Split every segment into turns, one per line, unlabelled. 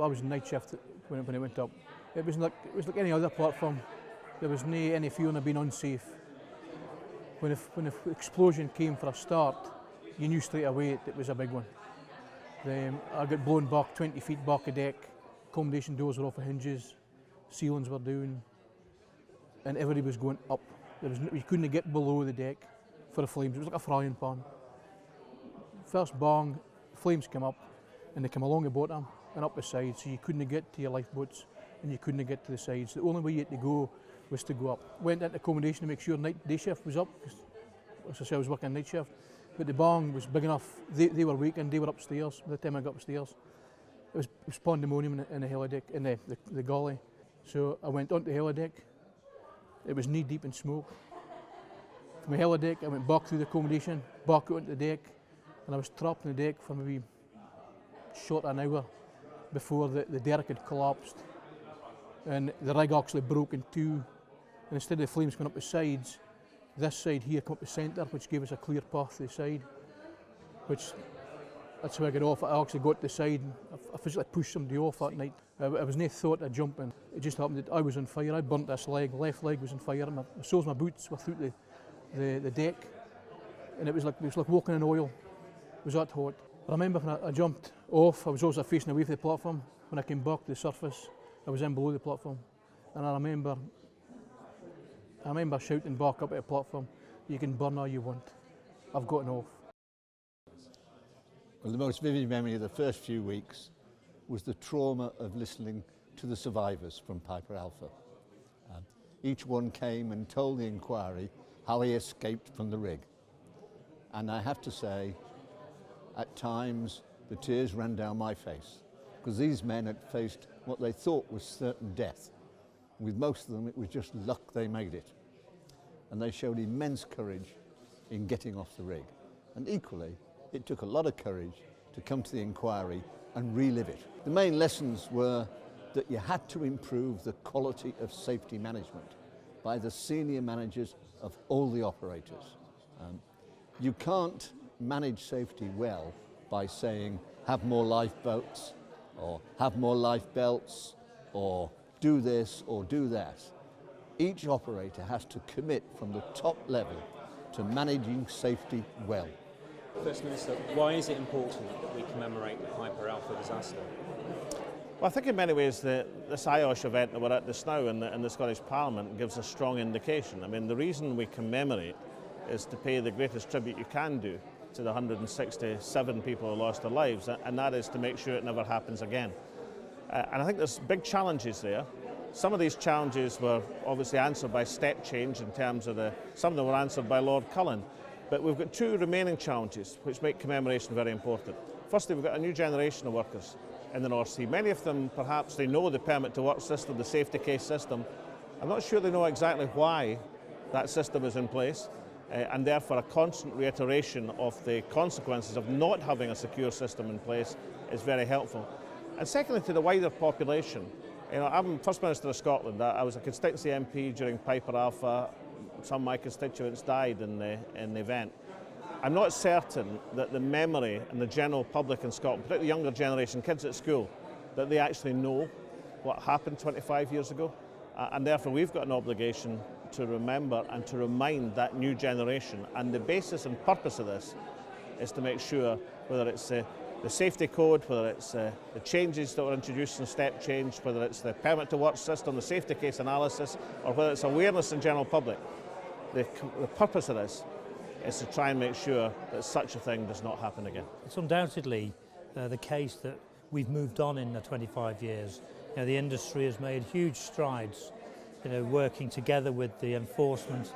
I was in night shift when it went up. It was like any other platform. There was no any feeling of being unsafe. When the explosion came for a start, you knew straight away it was a big one. I got blown back 20 feet back of deck. Accommodation doors were off the hinges, ceilings were down, and everybody was going up. You couldn't get below the deck for the flames. It was like a frying pan. First bang, flames came up, and they came along the bottom and up the side, so you couldn't get to your lifeboats and you couldn't get to the sides. The only way you had to go was to go up. Went into accommodation to make sure day shift was up, because as I said, I was working night shift, but the bang was big enough. They were weak and they were upstairs. By the time I got upstairs, it was pandemonium in the helideck, in the galley. So I went onto the helideck. It was knee deep in smoke. From the helideck, I went back through the accommodation, back out onto the deck, and I was trapped on the deck for maybe short an hour before the derrick had collapsed. And the rig actually broke in two. And instead of the flames going up the sides, this side here came up the centre, which gave us a clear path to the side. That's how I got off. I actually got to the side and I physically pushed somebody off that night. I was no thought of jumping. It just happened that I was on fire. I burnt this leg, left leg was on fire, and the soles of my boots were through the deck. And it was like walking in oil. It was that hot. I remember when I jumped off, I was also facing away from the platform. When I came back to the surface, I was in below the platform. And I remember shouting back up at the platform, "You can burn all you want. I've gotten off."
Well, the most vivid memory of the first few weeks was the trauma of listening to the survivors from Piper Alpha. Each one came and told the inquiry how he escaped from the rig. And I have to say, at times, the tears ran down my face, because these men had faced what they thought was certain death. With most of them, it was just luck they made it. And they showed immense courage in getting off the rig. And equally, it took a lot of courage to come to the inquiry and relive it. The main lessons were that you had to improve the quality of safety management by the senior managers of all the operators. You can't manage safety well by saying have more lifeboats or have more life belts or do this or do that. Each operator has to commit from the top level to managing safety well.
First Minister, why is it important that we commemorate the Piper Alpha disaster?
Well, I think in many ways this IOSH event that we're at this now in the Scottish Parliament gives a strong indication. I mean, the reason we commemorate is to pay the greatest tribute you can do to the 167 people who lost their lives, and that is to make sure it never happens again. And I think there's big challenges there. Some of these challenges were obviously answered by step change in terms of some of them were answered by Lord Cullen. But we've got two remaining challenges which make commemoration very important. Firstly, we've got a new generation of workers in the North Sea. Many of them, perhaps, they know the permit to work system, the safety case system. I'm not sure they know exactly why that system is in place, and therefore a constant reiteration of the consequences of not having a secure system in place is very helpful. And secondly, to the wider population, I'm First Minister of Scotland. I was a constituency MP during Piper Alpha. Some of my constituents died in the event. I'm not certain that the memory and the general public in Scotland, particularly the younger generation, kids at school, that they actually know what happened 25 years ago. And therefore we've got an obligation to remember and to remind that new generation. And the basis and purpose of this is to make sure, whether it's the safety code, whether it's the changes that were introduced in step change, whether it's the permit to work system, the safety case analysis, or whether it's awareness in general public, the purpose of this is to try and make sure that such a thing does not happen again.
It's undoubtedly the case that we've moved on in the 25 years. The industry has made huge strides, working together with the enforcement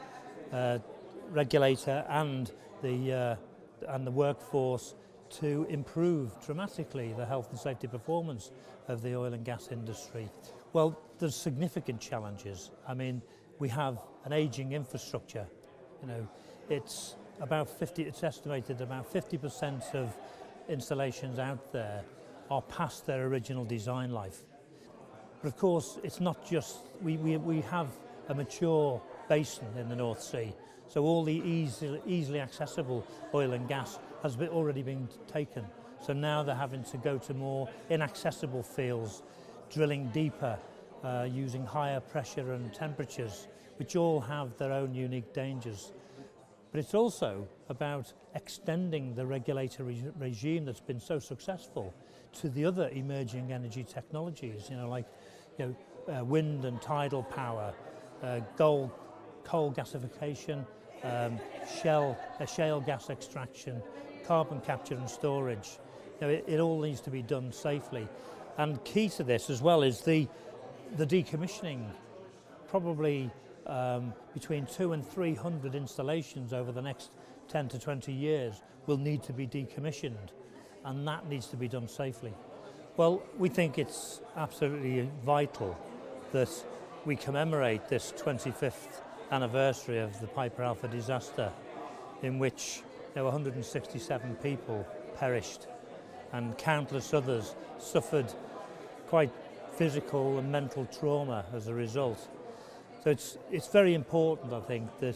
regulator and the workforce to improve dramatically the health and safety performance of the oil and gas industry. Well, there's significant challenges. I mean, we have an aging infrastructure. It's estimated about 50% of installations out there are past their original design life. But of course, it's not just, we have a mature basin in the North Sea, so all the easily accessible oil and gas has already been taken. So now they're having to go to more inaccessible fields, drilling deeper, using higher pressure and temperatures, which all have their own unique dangers. But it's also about extending the regulatory regime that's been so successful to the other emerging energy technologies, like wind and tidal power, coal gasification, shale gas extraction, carbon capture and storage. It all needs to be done safely. And key to this as well is the decommissioning. Probably between 200 and 300 installations over the next 10 to 20 years will need to be decommissioned, and that needs to be done safely. Well, we think it's absolutely vital that we commemorate this 25th anniversary of the Piper Alpha disaster, in which 167 people perished and countless others suffered quite physical and mental trauma as a result. So it's very important, I think, that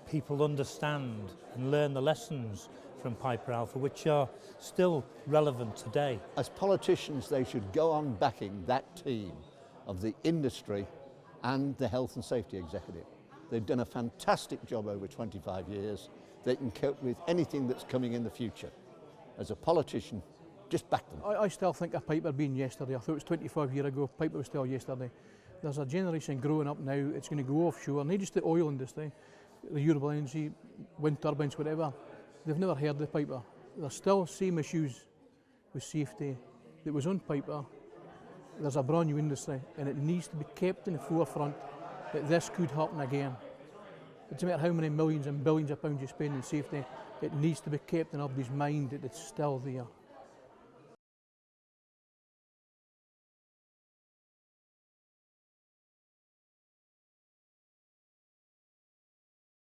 people understand and learn the lessons from Piper Alpha, which are still relevant today.
As politicians, they should go on backing that team of the industry and the health and safety executive. They've done a fantastic job over 25 years. They can cope with anything that's coming in the future. As a politician, just back them.
I still think of Piper being yesterday. I thought it was 25 years ago. Piper was still yesterday. There's a generation growing up now. It's going to go offshore, not just the oil industry, the renewable energy, wind turbines, whatever. They've never heard of Piper. There's still the same issues with safety that was on Piper. There's a brand new industry, and it needs to be kept in the forefront that this could happen again. It doesn't matter how many millions and billions of pounds you spend in safety, it needs to be kept in everybody's mind that it's still there.